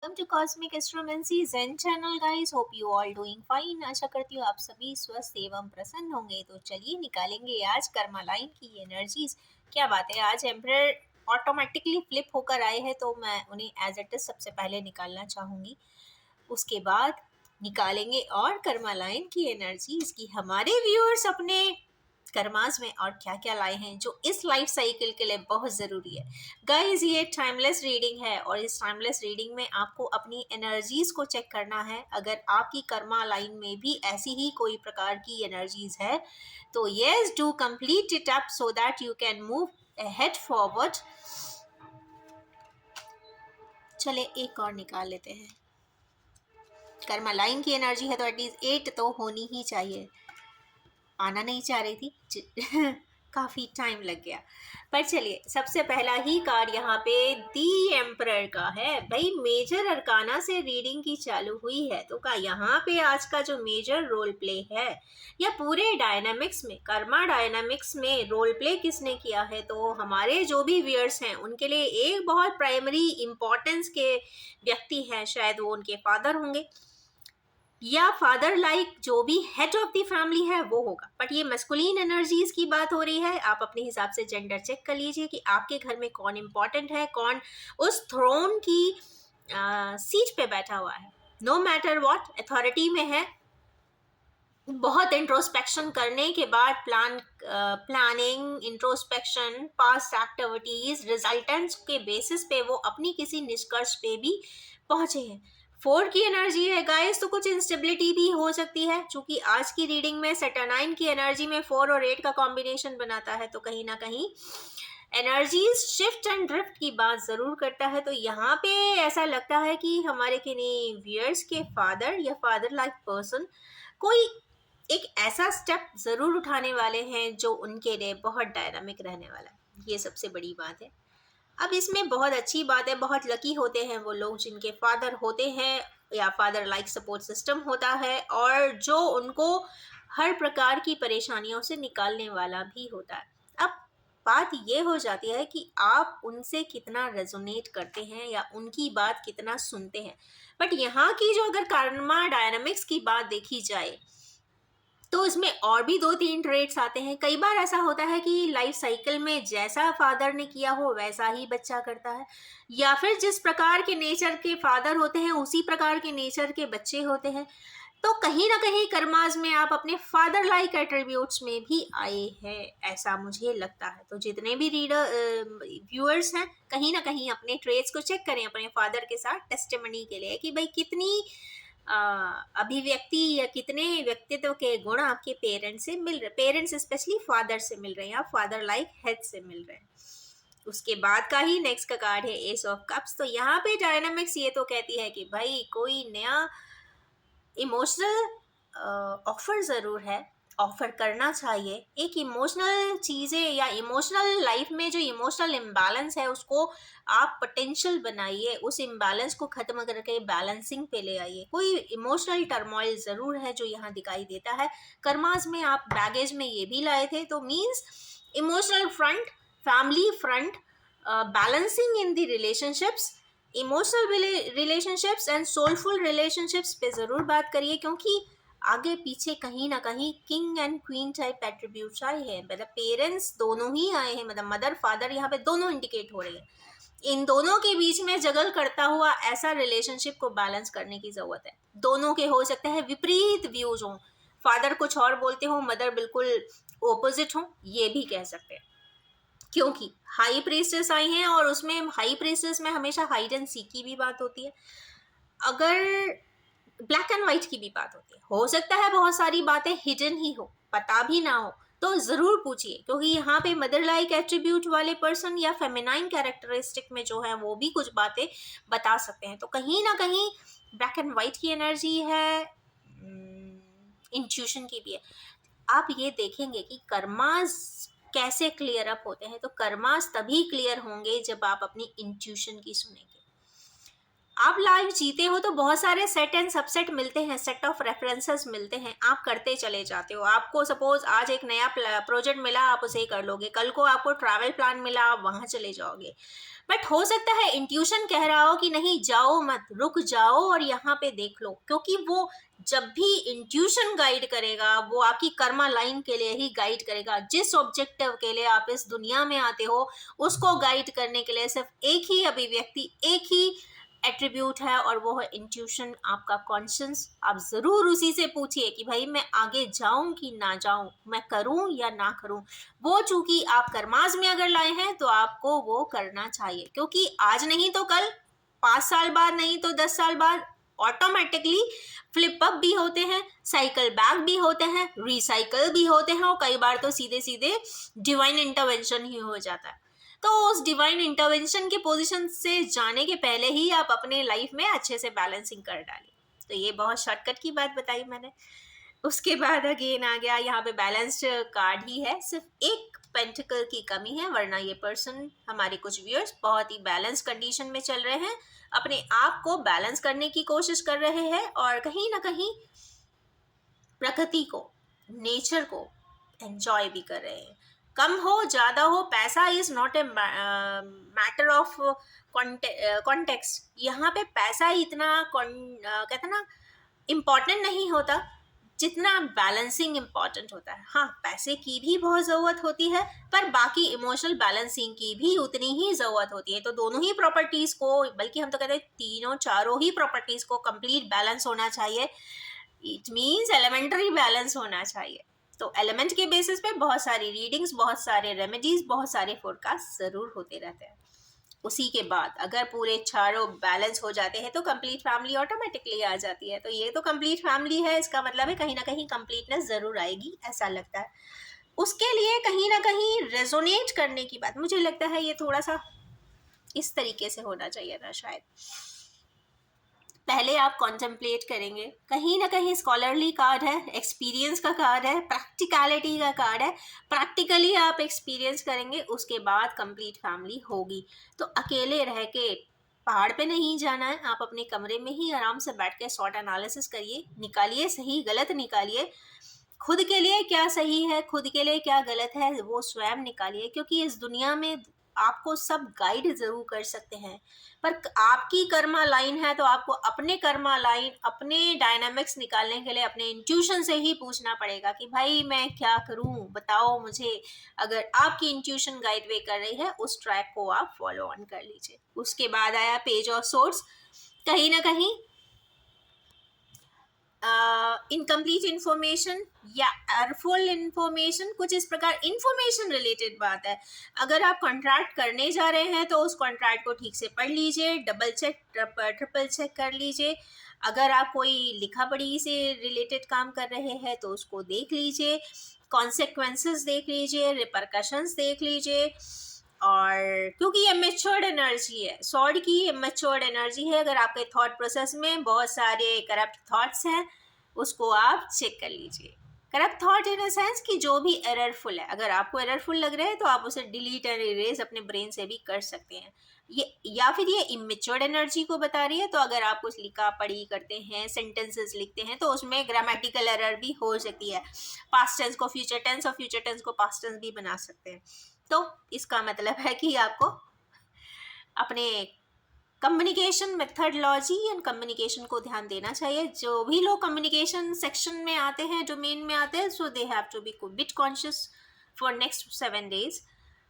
Welcome to cosmic astromancy zen channel guys. Hope you all doing fine. आशा करती हूँ आप सभी स्वस्थ एवं प्रसन्न होंगे। तो चलिए निकालेंगे आज कर्मा लाइन की एनर्जीज। क्या बात है, आज एम्परर ऑटोमेटिकली फ्लिप होकर आए हैं तो मैं उन्हें एज इट इज सबसे पहले निकालना चाहूंगी। उसके बाद निकालेंगे और कर्मा लाइन की एनर्जीज की हमारे व्यूअर्स अपने कर्मास में और क्या क्या लाए हैं जो इस लाइफ साइकिल के लिए बहुत ज़रूरी है। गाइज ये टाइमलेस रीडिंग है और इस टाइमलेस रीडिंग में आपको अपनी एनर्जीज को चेक करना है। अगर आपकी कर्मा लाइन में भी ऐसी ही कोई प्रकार की एनर्जीज है तो yes, do complete it up so that you can move head forward. चले एक और निकाल लेते हैं। कर्मा लाइन की एनर्जी है तो एटलीस्ट 8 तो होनी ही चाहिए। आना नहीं चाह रही थी काफ़ी टाइम लग गया। पर चलिए, सबसे पहला ही कार्ड यहाँ पे दी एम्परर का है। भाई मेजर अरकाना से रीडिंग की चालू हुई है तो का यहाँ पे आज का जो मेजर रोल प्ले है या पूरे डायनामिक्स में, कर्मा डायनामिक्स में रोल प्ले किसने किया है, तो हमारे जो भी व्यूअर्स हैं उनके लिए एक बहुत प्राइमरी इम्पोर्टेंस के व्यक्ति हैं। शायद वो उनके फादर होंगे या फादर लाइक जो भी हेड ऑफ द फैमिली है वो होगा। बट ये मस्कुलिन एनर्जीज की बात हो रही है। आप अपने हिसाब से जेंडर चेक कर लीजिए कि आपके घर में कौन इंपॉर्टेंट है, कौन उस थ्रोन की सीट पे बैठा हुआ है। नो मैटर वॉट अथॉरिटी में है। बहुत इंट्रोस्पेक्शन करने के बाद प्लानिंग, इंट्रोस्पेक्शन, पास्ट एक्टिविटीज, रिजल्टेंट्स के बेसिस पे वो अपनी किसी निष्कर्ष पे भी पहुंचे हैं। 4 की एनर्जी है गाइस, तो कुछ इंस्टेबिलिटी भी हो सकती है। क्योंकि आज की रीडिंग में सेटरनाइन की एनर्जी में 4 और 8 का कॉम्बिनेशन बनाता है तो कहीं ना कहीं एनर्जीज शिफ्ट एंड ड्रिफ्ट की बात जरूर करता है। तो यहाँ पे ऐसा लगता है कि हमारे किन्हीं व्यूअर्स के फादर या फादर लाइक पर्सन कोई एक ऐसा स्टेप जरूर उठाने वाले हैं जो उनके लिए बहुत डायनामिक रहने वाला है। ये सबसे बड़ी बात है। अब इसमें बहुत अच्छी बात है, बहुत लकी होते हैं वो लोग जिनके फादर होते हैं या फादर लाइक सपोर्ट सिस्टम होता है और जो उनको हर प्रकार की परेशानियों से निकालने वाला भी होता है। अब बात ये हो जाती है कि आप उनसे कितना रेजोनेट करते हैं या उनकी बात कितना सुनते हैं। बट यहाँ की जो अगर कर्मा डायनामिक्स की बात देखी जाए तो इसमें और भी 2-3 ट्रेड्स आते हैं। कई बार ऐसा होता है कि लाइफ साइकिल में जैसा फादर ने किया हो वैसा ही बच्चा करता है, या फिर जिस प्रकार के नेचर के फादर होते हैं उसी प्रकार के नेचर के बच्चे होते हैं। तो कहीं ना कहीं कर्माज में आप अपने फादर लाइक एट्रीब्यूट्स में भी आए हैं, ऐसा मुझे लगता है। तो जितने भी रीडर व्यूअर्स हैं कहीं ना कहीं अपने ट्रेड्स को चेक करें अपने फादर के साथ टेस्टिमनी के लिए कि भाई कितनी अभिव्यक्ति या कितने व्यक्तित्व के गुण आपके पेरेंट्स से मिल रहे, पेरेंट्स स्पेशली फादर से मिल रहे हैं या फादर लाइक हेड से मिल रहे हैं। उसके बाद का ही नेक्स्ट का कार्ड है एस ऑफ कप्स। तो यहाँ पे डायनामिक्स ये तो कहती है कि भाई कोई नया इमोशनल ऑफर ज़रूर है, ऑफर करना चाहिए। एक इमोशनल चीज़ें या इमोशनल लाइफ में जो इमोशनल इम्बैलेंस है उसको आप पोटेंशियल बनाइए, उस इम्बैलेंस को ख़त्म करके बैलेंसिंग पे ले आइए। कोई इमोशनल टर्मोइल ज़रूर है जो यहाँ दिखाई देता है। कर्मास में आप बैगेज में ये भी लाए थे तो means emotional front, family front, balancing in the relationships, emotional relationships and soulful relationships पे ज़रूर बात करिए। क्योंकि आगे पीछे कहीं ना कहीं king and queen type attributes आए हैं, मतलब पेरेंट्स दोनों ही आए हैं, मतलब मदर फादर यहाँ पे दोनों इंडिकेट हो रहे हैं। इन दोनों के बीच में जगल करता हुआ ऐसा रिलेशनशिप को बैलेंस करने की ज़रूरत है। दोनों के हो सकते हैं विपरीत व्यूज हों, फादर कुछ और बोलते हो, मदर बिल्कुल ओपोजिट हो, ये भी कह सकते हैं। क्योंकि हाई प्रीस्टेस आई हैं और उसमें हाई प्रीस्टेस में हमेशा हाइड एंड सीक की भी बात होती है। अगर ब्लैक एंड वाइट की भी बात होती है, हो सकता है बहुत सारी बातें हिडन ही हो, पता भी ना हो, तो ज़रूर पूछिए। क्योंकि यहाँ पे मदर लाइक एट्रीब्यूट वाले पर्सन या फेमिनाइन कैरेक्टरिस्टिक में जो है वो भी कुछ बातें बता सकते हैं। तो कहीं ना कहीं ब्लैक एंड वाइट की एनर्जी है, इंट्यूशन की भी है। आप ये देखेंगे कि कर्मास कैसे क्लियर अप होते हैं। तो कर्मास तभी क्लियर होंगे जब आप अपनी इंट्यूशन की सुनेंगे। आप लाइफ जीते हो तो बहुत सारे सेट एंड सबसेट मिलते हैं, सेट ऑफ रेफरेंसेस मिलते हैं, आप करते चले जाते हो। आपको सपोज आज एक नया प्रोजेक्ट मिला, आप उसे कर लोगे, कल को आपको ट्रैवल प्लान मिला, आप वहां चले जाओगे। बट हो सकता है इंट्यूशन कह रहा हो कि नहीं जाओ मत, रुक जाओ और यहाँ पे देख लो, क्योंकि वो जब भी इंट्यूशन गाइड करेगा वो आपकी कर्मा लाइन के लिए ही गाइड करेगा। जिस ऑब्जेक्टिव के लिए आप इस दुनिया में आते हो उसको गाइड करने के लिए सिर्फ एक ही अभिव्यक्ति, एक ही एट्रीब्यूट है, और वो है इंट्यूशन, आपका कॉन्शियस। आप जरूर उसी से पूछिए कि भाई मैं आगे जाऊं कि ना जाऊं, मैं करूं या ना करूं। वो चूंकि आप कर्माज में अगर लाए हैं तो आपको वो करना चाहिए, क्योंकि आज नहीं तो कल, 5 साल बाद नहीं तो 10 साल बाद ऑटोमेटिकली फ्लिप अप भी होते हैं, साइकिल बैक भी होते हैं, रिसाइकल भी होते हैं, और कई बार तो सीधे सीधे डिवाइन इंटरवेंशन ही हो जाता है। तो उस डिवाइन इंटरवेंशन के पोजीशन से जाने के पहले ही आप अपने लाइफ में अच्छे से बैलेंसिंग कर डालें। तो ये बहुत शॉर्टकट की बात बताई मैंने। उसके बाद अगेन आ गया यहाँ पे बैलेंस्ड कार्ड ही है, सिर्फ एक पेंटिकल की कमी है, वरना ये पर्सन, हमारे कुछ व्यूअर्स बहुत ही बैलेंस कंडीशन में चल रहे हैं, अपने आप को बैलेंस करने की कोशिश कर रहे हैं, और कहीं ना कहीं प्रकृति को, नेचर को एंजॉय भी कर रहे हैं। कम हो ज़्यादा हो, पैसा is not a matter of context. यहाँ पे पैसा इतना कहते हैं ना इम्पॉर्टेंट नहीं होता जितना बैलेंसिंग इम्पॉर्टेंट होता है। हाँ, पैसे की भी बहुत ज़रूरत होती है, पर बाकी इमोशनल बैलेंसिंग की भी उतनी ही ज़रूरत होती है। तो दोनों ही प्रॉपर्टीज़ को, बल्कि हम तो कहते हैं तीनों चारों ही प्रॉपर्टीज़ को कंप्लीट बैलेंस होना चाहिए। इट मीन्स एलिमेंट्री बैलेंस होना चाहिए। तो एलिमेंट के बेसिस पे बहुत सारी रीडिंग्स, बहुत सारे रेमेडीज, बहुत सारे फोरकास्ट जरूर होते रहते हैं। उसी के बाद अगर पूरे चारों बैलेंस हो जाते हैं तो कंप्लीट फैमिली ऑटोमेटिकली आ जाती है। तो ये तो कंप्लीट फैमिली है, इसका मतलब है कहीं ना कहीं कंप्लीटनेस जरूर आएगी, ऐसा लगता है। उसके लिए कहीं ना कहीं रेजोनेट करने की बात, मुझे लगता है ये थोड़ा सा इस तरीके से होना चाहिए था शायद। पहले आप कॉन्टेम्पलेट करेंगे, कहीं ना कहीं स्कॉलरली कार्ड है, एक्सपीरियंस का कार्ड है, प्रैक्टिकलिटी का कार्ड है, प्रैक्टिकली आप एक्सपीरियंस करेंगे, उसके बाद कंप्लीट फैमिली होगी। तो अकेले रह के पहाड़ पे नहीं जाना है, आप अपने कमरे में ही आराम से बैठ के शॉर्ट एनालिसिस करिए, निकालिए सही गलत निकालिए, खुद के लिए क्या सही है, खुद के लिए क्या गलत है, वो स्वयं निकालिए। क्योंकि इस दुनिया में आपको सब गाइड जरूर कर सकते हैं, पर आपकी कर्मा लाइन है तो आपको अपने कर्मा लाइन, अपने डायनामिक्स निकालने के लिए अपने इंट्यूशन से ही पूछना पड़ेगा कि भाई मैं क्या करूं, बताओ मुझे। अगर आपकी इंट्यूशन गाइड वे कर रही है, उस ट्रैक को आप फॉलो ऑन कर लीजिए। उसके बाद आया पेज ऑफ सोर्स। कहीं ना कहीं इनकम्प्लीट इंफॉर्मेशन या एरफुल इंफॉर्मेशन, कुछ इस प्रकार इंफॉर्मेशन रिलेटेड बात है। अगर आप कॉन्ट्रैक्ट करने जा रहे हैं तो उस कॉन्ट्रैक्ट को ठीक से पढ़ लीजिए, डबल चेक ट्रिपल चेक कर लीजिए। अगर आप कोई लिखा पढ़ी से रिलेटेड काम कर रहे हैं तो उसको देख लीजिए, कॉन्सिक्वेंसेस देख लीजिए, रिपरकशंस देख लीजिए। और क्योंकि ये मैच्योर्ड एनर्जी है, सॉर्ड की मैच्योर्ड एनर्जी है, अगर आपके थॉट प्रोसेस में बहुत सारे करप्ट थॉट्स हैं उसको आप चेक कर लीजिए। Corrupt thought in a sense कि जो भी एररफुल है, अगर आपको एररफुल लग रहा है तो आप उसे डिलीट एंड इरेज अपने ब्रेन से भी कर सकते हैं। ये या फिर ये इमेच्योर्ड एनर्जी को बता रही है। तो अगर आप कुछ लिखा पढ़ी करते हैं, सेंटेंसेस लिखते हैं, तो उसमें ग्रामेटिकल एरर भी हो सकती है। पास्ट टेंस को फ्यूचर टेंस और फ्यूचर टेंस को पास्ट टेंस भी बना सकते हैं। तो इसका मतलब है कि आपको अपने कम्युनिकेशन मेथडोलॉजी एंड कम्युनिकेशन को ध्यान देना चाहिए। जो भी लोग कम्युनिकेशन सेक्शन में आते हैं, डोमेन में आते हैं, so they have to be bit conscious for next 7 days।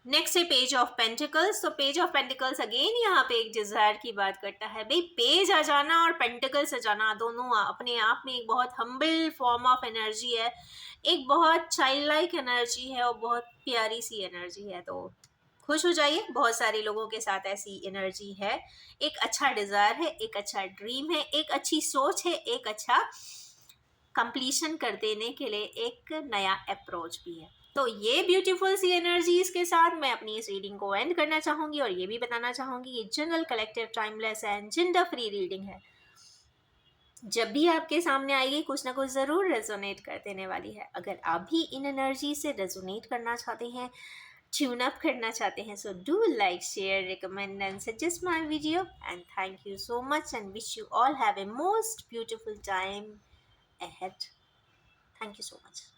Next है पेज ऑफ पेंटिकल्स। तो पेज ऑफ पेंटिकल्स अगेन यहाँ पे एक डिजायर की बात करता है। भाई पेज आ जाना और पेंटिकल्स आ जाना दोनों अपने आप में एक बहुत हम्बल फॉर्म ऑफ एनर्जी है, एक बहुत चाइल्ड लाइक एनर्जी है और बहुत प्यारी सी एनर्जी है। तो खुश हो जाइए, बहुत सारे लोगों के साथ ऐसी एनर्जी है। एक अच्छा डिजायर है, एक अच्छा ड्रीम है, एक अच्छी सोच है, एक अच्छा कंप्लीशन कर देने के लिए एक नया अप्रोच भी है। तो ये ब्यूटीफुल सी एनर्जीज के साथ मैं अपनी इस रीडिंग को एंड करना चाहूंगी और ये भी बताना चाहूंगी ये general collective timeless and gender free reading है। जब भी आपके सामने आएगी कुछ ना कुछ ज़रूर रेजोनेट कर देने वाली है। अगर आप भी इन एनर्जी से रेजोनेट करना चाहते हैं, ट्यून अप करना चाहते हैं, so do like, share, recommend and suggest my video and thank you so much and wish you all have a most beautiful time ahead. Thank you so much.